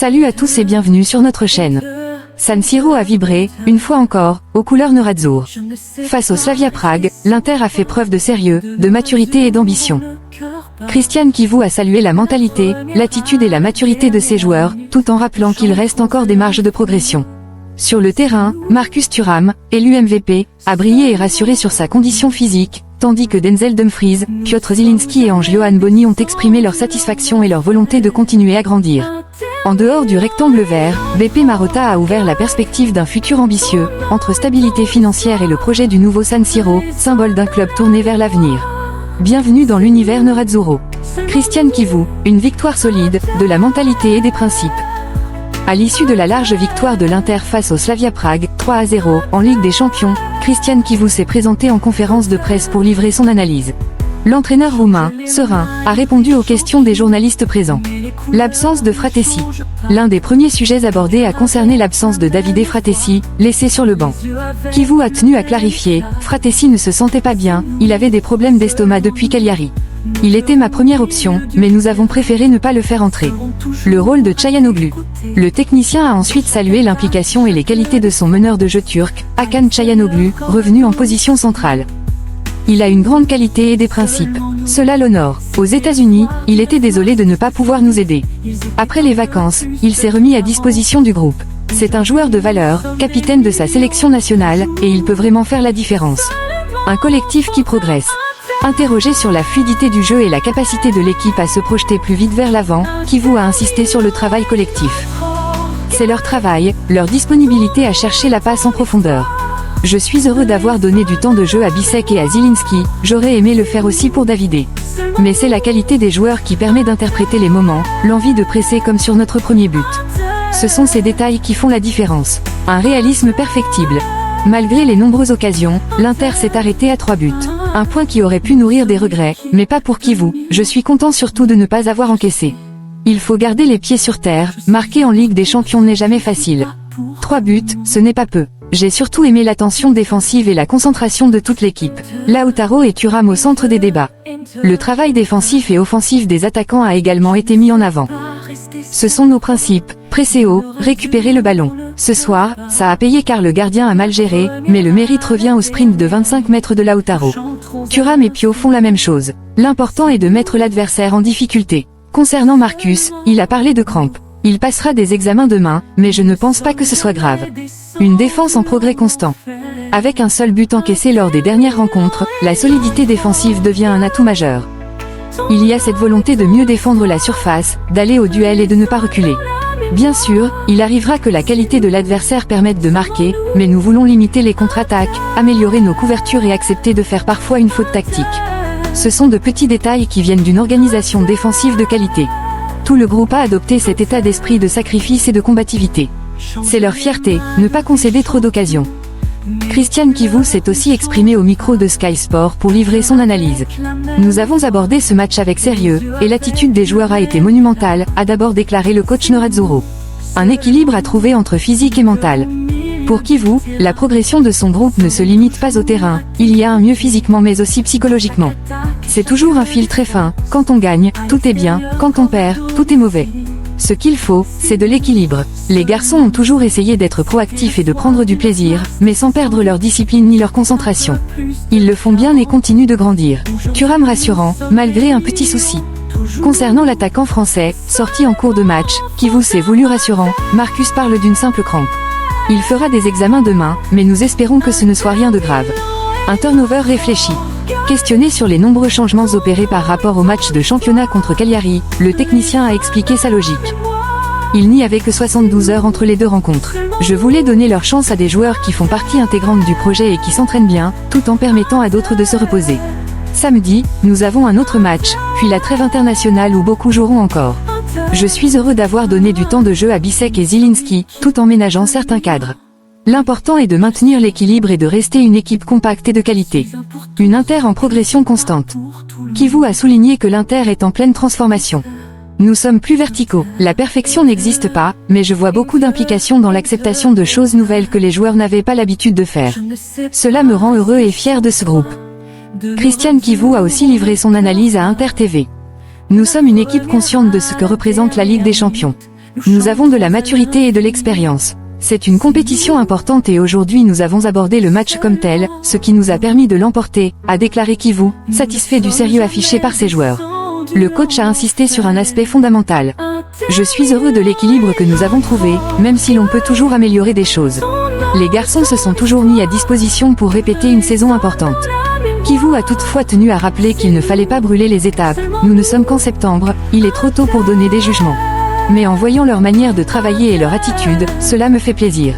Salut à tous et bienvenue sur notre chaîne. San Siro a vibré, une fois encore, aux couleurs Nerazzurro. Face au Slavia Prague, l'Inter a fait preuve de sérieux, de maturité et d'ambition. Christian Chivu a salué la mentalité, l'attitude et la maturité de ses joueurs, tout en rappelant qu'il reste encore des marges de progression. Sur le terrain, Marcus Thuram, élu MVP, a brillé et rassuré sur sa condition physique, tandis que Denzel Dumfries, Piotr Zielinski et Ange-Johan Boni ont exprimé leur satisfaction et leur volonté de continuer à grandir. En dehors du rectangle vert, BP Marotta a ouvert la perspective d'un futur ambitieux, entre stabilité financière et le projet du nouveau San Siro, symbole d'un club tourné vers l'avenir. Bienvenue dans l'univers Nerazzurro. Christian Chivu, une victoire solide, de la mentalité et des principes. À l'issue de la large victoire de l'Inter face au Slavia Prague, 3-0, en Ligue des Champions, Christian Chivu s'est présenté en conférence de presse pour livrer son analyse. L'entraîneur roumain, serein, a répondu aux questions des journalistes présents. L'absence de Fratessi. L'un des premiers sujets abordés a concerné l'absence de Davide Fratessi, laissé sur le banc. Chivu a tenu à clarifier, Fratessi ne se sentait pas bien, il avait des problèmes d'estomac depuis Cagliari. Il était ma première option, mais nous avons préféré ne pas le faire entrer. Le rôle de Çalhanoğlu. Le technicien a ensuite salué l'implication et les qualités de son meneur de jeu turc, Hakan Çalhanoğlu, revenu en position centrale. Il a une grande qualité et des principes. Cela l'honore. Aux États-Unis, il était désolé de ne pas pouvoir nous aider. Après les vacances, il s'est remis à disposition du groupe. C'est un joueur de valeur, capitaine de sa sélection nationale, et il peut vraiment faire la différence. Un collectif qui progresse. Interrogé sur la fluidité du jeu et la capacité de l'équipe à se projeter plus vite vers l'avant, Chivu a insisté sur le travail collectif. C'est leur travail, leur disponibilité à chercher la passe en profondeur. Je suis heureux d'avoir donné du temps de jeu à Bisek et à Zielinski, j'aurais aimé le faire aussi pour Davide. Mais c'est la qualité des joueurs qui permet d'interpréter les moments, l'envie de presser comme sur notre premier but. Ce sont ces détails qui font la différence. Un réalisme perfectible. Malgré les nombreuses occasions, l'Inter s'est arrêté à 3 buts. Un point qui aurait pu nourrir des regrets, mais pas pour Chivu, je suis content surtout de ne pas avoir encaissé. Il faut garder les pieds sur terre, marquer en Ligue des Champions n'est jamais facile. 3 buts, ce n'est pas peu. J'ai surtout aimé l'attention défensive et la concentration de toute l'équipe. Lautaro et Thuram au centre des débats. Le travail défensif et offensif des attaquants a également été mis en avant. Ce sont nos principes, presser haut, récupérer le ballon. Ce soir, ça a payé car le gardien a mal géré, mais le mérite revient au sprint de 25 mètres de Lautaro. Thuram et Pio font la même chose. L'important est de mettre l'adversaire en difficulté. Concernant Marcus, il a parlé de crampes. Il passera des examens demain, mais je ne pense pas que ce soit grave. Une défense en progrès constant. Avec un seul but encaissé lors des dernières rencontres, la solidité défensive devient un atout majeur. Il y a cette volonté de mieux défendre la surface, d'aller au duel et de ne pas reculer. Bien sûr, il arrivera que la qualité de l'adversaire permette de marquer, mais nous voulons limiter les contre-attaques, améliorer nos couvertures et accepter de faire parfois une faute tactique. Ce sont de petits détails qui viennent d'une organisation défensive de qualité. Tout le groupe a adopté cet état d'esprit de sacrifice et de combativité. C'est leur fierté, ne pas concéder trop d'occasions. Christian Chivu s'est aussi exprimé au micro de Sky Sport pour livrer son analyse. Nous avons abordé ce match avec sérieux, et l'attitude des joueurs a été monumentale, a d'abord déclaré le coach Nerazzurro. Un équilibre à trouver entre physique et mental. Pour Chivu, la progression de son groupe ne se limite pas au terrain, il y a un mieux physiquement mais aussi psychologiquement. C'est toujours un fil très fin, quand on gagne, tout est bien, quand on perd, tout est mauvais. Ce qu'il faut, c'est de l'équilibre. Les garçons ont toujours essayé d'être proactifs et de prendre du plaisir, mais sans perdre leur discipline ni leur concentration. Ils le font bien et continuent de grandir. Thuram rassurant, malgré un petit souci. Concernant l'attaquant français, sorti en cours de match, Chivu s'est voulu rassurant, Marcus parle d'une simple crampe. Il fera des examens demain, mais nous espérons que ce ne soit rien de grave. Un turnover réfléchi. Questionné sur les nombreux changements opérés par rapport au match de championnat contre Cagliari, le technicien a expliqué sa logique. Il n'y avait que 72 heures entre les deux rencontres. Je voulais donner leur chance à des joueurs qui font partie intégrante du projet et qui s'entraînent bien, tout en permettant à d'autres de se reposer. Samedi, nous avons un autre match, puis la trêve internationale où beaucoup joueront encore. Je suis heureux d'avoir donné du temps de jeu à Bisek et Zielinski, tout en ménageant certains cadres. L'important est de maintenir l'équilibre et de rester une équipe compacte et de qualité. Une Inter en progression constante. Chivu a souligné que l'Inter est en pleine transformation. Nous sommes plus verticaux. La perfection n'existe pas, mais je vois beaucoup d'implication dans l'acceptation de choses nouvelles que les joueurs n'avaient pas l'habitude de faire. Cela me rend heureux et fier de ce groupe. Christian Chivu a aussi livré son analyse à Inter TV. Nous sommes une équipe consciente de ce que représente la Ligue des Champions. Nous avons de la maturité et de l'expérience. C'est une compétition importante et aujourd'hui nous avons abordé le match comme tel, ce qui nous a permis de l'emporter, a déclaré Kivu, satisfait du sérieux affiché par ses joueurs. Le coach a insisté sur un aspect fondamental. Je suis heureux de l'équilibre que nous avons trouvé, même si l'on peut toujours améliorer des choses. Les garçons se sont toujours mis à disposition pour répéter une saison importante. Kivu a toutefois tenu à rappeler qu'il ne fallait pas brûler les étapes, nous ne sommes qu'en septembre, il est trop tôt pour donner des jugements. Mais en voyant leur manière de travailler et leur attitude, cela me fait plaisir.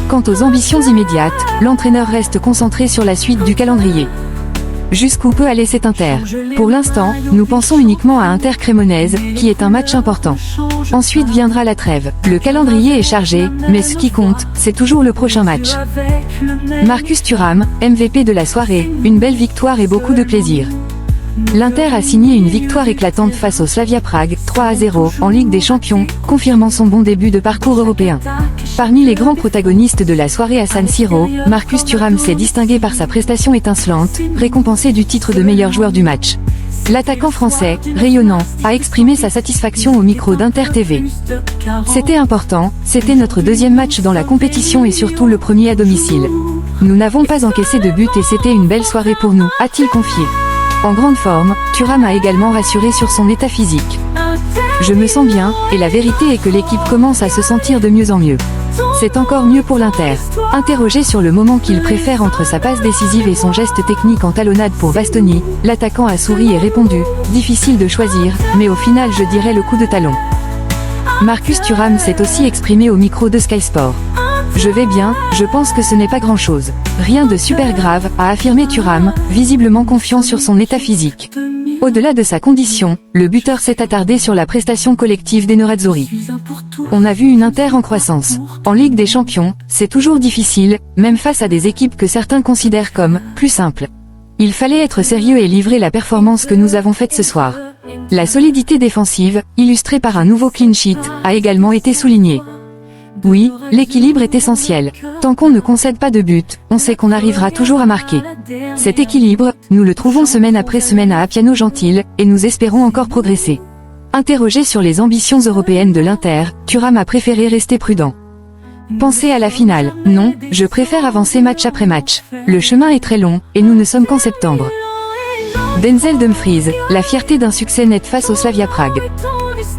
Quant aux ambitions immédiates, l'entraîneur reste concentré sur la suite du calendrier. Jusqu'où peut aller cet Inter? Pour l'instant, nous pensons uniquement à Inter-Cremonese, qui est un match important. Ensuite viendra la trêve. Le calendrier est chargé, mais ce qui compte, c'est toujours le prochain match. Marcus Thuram, MVP de la soirée, une belle victoire et beaucoup de plaisir. L'Inter a signé une victoire éclatante face au Slavia Prague, 3-0, en Ligue des Champions, confirmant son bon début de parcours européen. Parmi les grands protagonistes de la soirée à San Siro, Marcus Thuram s'est distingué par sa prestation étincelante, récompensé du titre de meilleur joueur du match. L'attaquant français, rayonnant, a exprimé sa satisfaction au micro d'Inter TV. C'était important, c'était notre deuxième match dans la compétition et surtout le premier à domicile. Nous n'avons pas encaissé de but et c'était une belle soirée pour nous, a-t-il confié. En grande forme, Thuram a également rassuré sur son état physique. Je me sens bien, et la vérité est que l'équipe commence à se sentir de mieux en mieux. C'est encore mieux pour l'Inter. Interrogé sur le moment qu'il préfère entre sa passe décisive et son geste technique en talonnade pour Bastoni, l'attaquant a souri et répondu « Difficile de choisir, mais au final je dirais le coup de talon ». Marcus Thuram s'est aussi exprimé au micro de Sky Sport. Je vais bien, je pense que ce n'est pas grand-chose. Rien de super grave, a affirmé Thuram, visiblement confiant sur son état physique. Au-delà de sa condition, le buteur s'est attardé sur la prestation collective des Nerazzurri. On a vu une Inter en croissance. En Ligue des Champions, c'est toujours difficile, même face à des équipes que certains considèrent comme plus simples. Il fallait être sérieux et livrer la performance que nous avons faite ce soir. La solidité défensive, illustrée par un nouveau clean sheet, a également été soulignée. Oui, l'équilibre est essentiel. Tant qu'on ne concède pas de but, on sait qu'on arrivera toujours à marquer. Cet équilibre, nous le trouvons semaine après semaine à Appiano Gentile, et nous espérons encore progresser. Interrogé sur les ambitions européennes de l'Inter, Thuram a préféré rester prudent. Pensez à la finale. Non, je préfère avancer match après match. Le chemin est très long, et nous ne sommes qu'en septembre. Denzel Dumfries, la fierté d'un succès net face au Slavia Prague.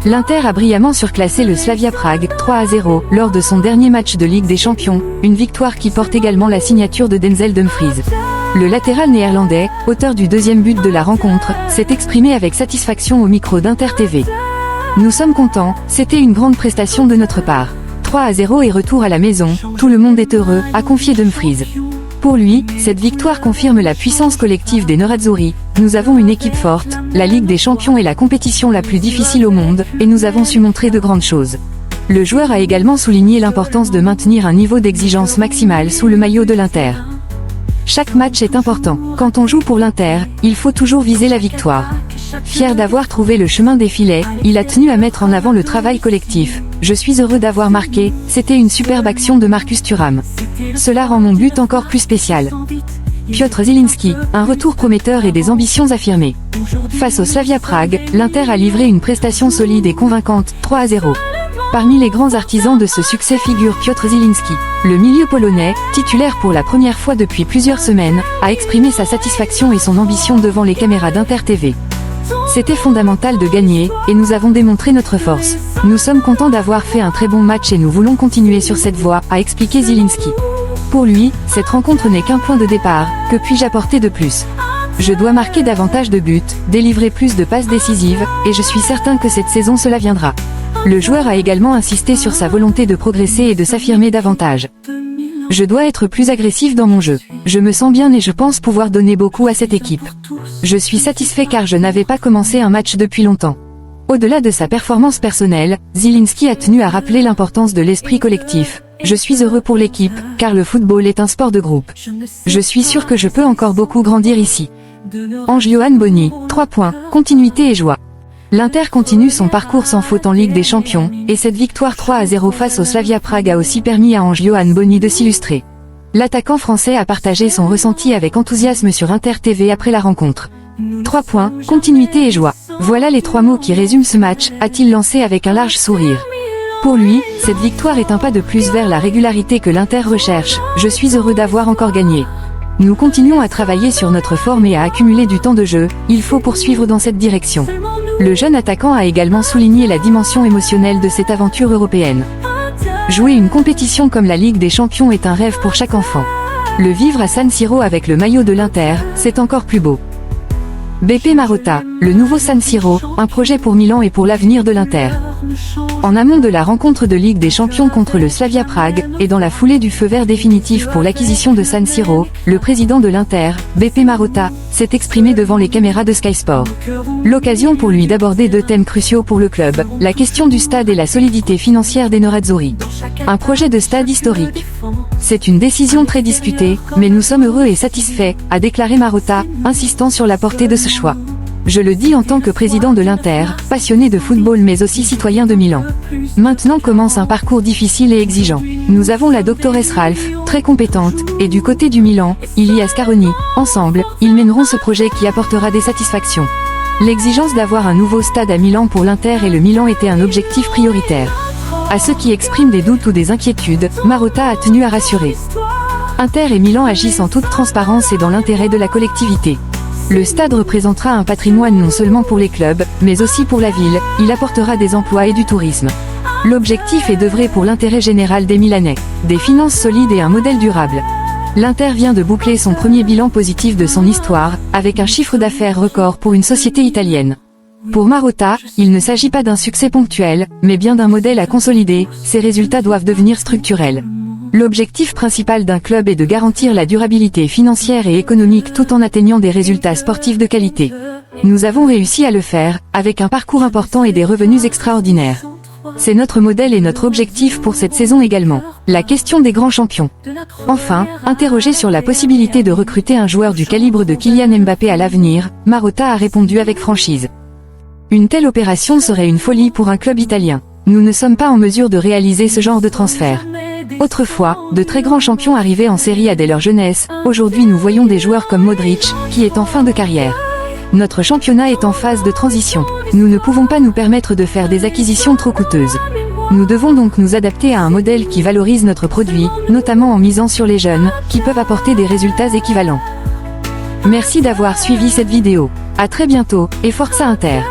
L'Inter a brillamment surclassé le Slavia Prague, 3-0, lors de son dernier match de Ligue des Champions, une victoire qui porte également la signature de Denzel Dumfries. Le latéral néerlandais, auteur du deuxième but de la rencontre, s'est exprimé avec satisfaction au micro d'Inter TV. Nous sommes contents, c'était une grande prestation de notre part. 3-0 et retour à la maison, tout le monde est heureux, a confié Dumfries. Pour lui, cette victoire confirme la puissance collective des Nerazzurri. Nous avons une équipe forte, la Ligue des Champions est la compétition la plus difficile au monde, et nous avons su montrer de grandes choses. Le joueur a également souligné l'importance de maintenir un niveau d'exigence maximale sous le maillot de l'Inter. Chaque match est important. Quand on joue pour l'Inter, il faut toujours viser la victoire. Fier d'avoir trouvé le chemin des filets, il a tenu à mettre en avant le travail collectif. Je suis heureux d'avoir marqué, c'était une superbe action de Marcus Thuram. Cela rend mon but encore plus spécial. Piotr Zielinski, un retour prometteur et des ambitions affirmées. Face au Slavia Prague, l'Inter a livré une prestation solide et convaincante, 3-0. Parmi les grands artisans de ce succès figure Piotr Zielinski. Le milieu polonais, titulaire pour la première fois depuis plusieurs semaines, a exprimé sa satisfaction et son ambition devant les caméras d'Inter TV. C'était fondamental de gagner, et nous avons démontré notre force. Nous sommes contents d'avoir fait un très bon match et nous voulons continuer sur cette voie, a expliqué Zielinski. Pour lui, cette rencontre n'est qu'un point de départ, que puis-je apporter de plus? Je dois marquer davantage de buts, délivrer plus de passes décisives, et je suis certain que cette saison cela viendra. Le joueur a également insisté sur sa volonté de progresser et de s'affirmer davantage. Je dois être plus agressif dans mon jeu. Je me sens bien et je pense pouvoir donner beaucoup à cette équipe. Je suis satisfait car je n'avais pas commencé un match depuis longtemps. Au-delà de sa performance personnelle, Zielinski a tenu à rappeler l'importance de l'esprit collectif. Je suis heureux pour l'équipe, car le football est un sport de groupe. Je suis sûr que je peux encore beaucoup grandir ici. Ange-Johan Boni, 3 points, continuité et joie. L'Inter continue son parcours sans faute en Ligue des Champions, et cette victoire 3-0 face au Slavia Prague a aussi permis à Ange-Johan Boni de s'illustrer. L'attaquant français a partagé son ressenti avec enthousiasme sur Inter TV après la rencontre. 3 points, continuité et joie. Voilà les 3 mots qui résument ce match, a-t-il lancé avec un large sourire. Pour lui, cette victoire est un pas de plus vers la régularité que l'Inter recherche. Je suis heureux d'avoir encore gagné. Nous continuons à travailler sur notre forme et à accumuler du temps de jeu, il faut poursuivre dans cette direction. Le jeune attaquant a également souligné la dimension émotionnelle de cette aventure européenne. Jouer une compétition comme la Ligue des Champions est un rêve pour chaque enfant. Le vivre à San Siro avec le maillot de l'Inter, c'est encore plus beau. BP Marotta, le nouveau San Siro, un projet pour Milan et pour l'avenir de l'Inter. En amont de la rencontre de Ligue des Champions contre le Slavia Prague, et dans la foulée du feu vert définitif pour l'acquisition de San Siro, le président de l'Inter, BP Marotta, s'est exprimé devant les caméras de Sky Sport. L'occasion pour lui d'aborder deux thèmes cruciaux pour le club, la question du stade et la solidité financière des Nerazzurri. Un projet de stade historique. C'est une décision très discutée, mais nous sommes heureux et satisfaits, a déclaré Marotta, insistant sur la portée de ce choix. Je le dis en tant que président de l'Inter, passionné de football mais aussi citoyen de Milan. Maintenant commence un parcours difficile et exigeant. Nous avons la doctoresse Ralph, très compétente, et du côté du Milan, il y a Scaroni. Ensemble, ils mèneront ce projet qui apportera des satisfactions. L'exigence d'avoir un nouveau stade à Milan pour l'Inter et le Milan était un objectif prioritaire. À ceux qui expriment des doutes ou des inquiétudes, Marotta a tenu à rassurer. Inter et Milan agissent en toute transparence et dans l'intérêt de la collectivité. Le stade représentera un patrimoine non seulement pour les clubs, mais aussi pour la ville, il apportera des emplois et du tourisme. L'objectif est d'œuvrer pour l'intérêt général des Milanais, des finances solides et un modèle durable. L'Inter vient de boucler son premier bilan positif de son histoire, avec un chiffre d'affaires record pour une société italienne. Pour Marotta, il ne s'agit pas d'un succès ponctuel, mais bien d'un modèle à consolider, ces résultats doivent devenir structurels. L'objectif principal d'un club est de garantir la durabilité financière et économique tout en atteignant des résultats sportifs de qualité. Nous avons réussi à le faire, avec un parcours important et des revenus extraordinaires. C'est notre modèle et notre objectif pour cette saison également. La question des grands champions. Enfin, interrogé sur la possibilité de recruter un joueur du calibre de Kylian Mbappé à l'avenir, Marotta a répondu avec franchise. Une telle opération serait une folie pour un club italien. Nous ne sommes pas en mesure de réaliser ce genre de transfert. Autrefois, de très grands champions arrivaient en Série A dès leur jeunesse, aujourd'hui nous voyons des joueurs comme Modric, qui est en fin de carrière. Notre championnat est en phase de transition. Nous ne pouvons pas nous permettre de faire des acquisitions trop coûteuses. Nous devons donc nous adapter à un modèle qui valorise notre produit, notamment en misant sur les jeunes, qui peuvent apporter des résultats équivalents. Merci d'avoir suivi cette vidéo. À très bientôt, et Forza Inter!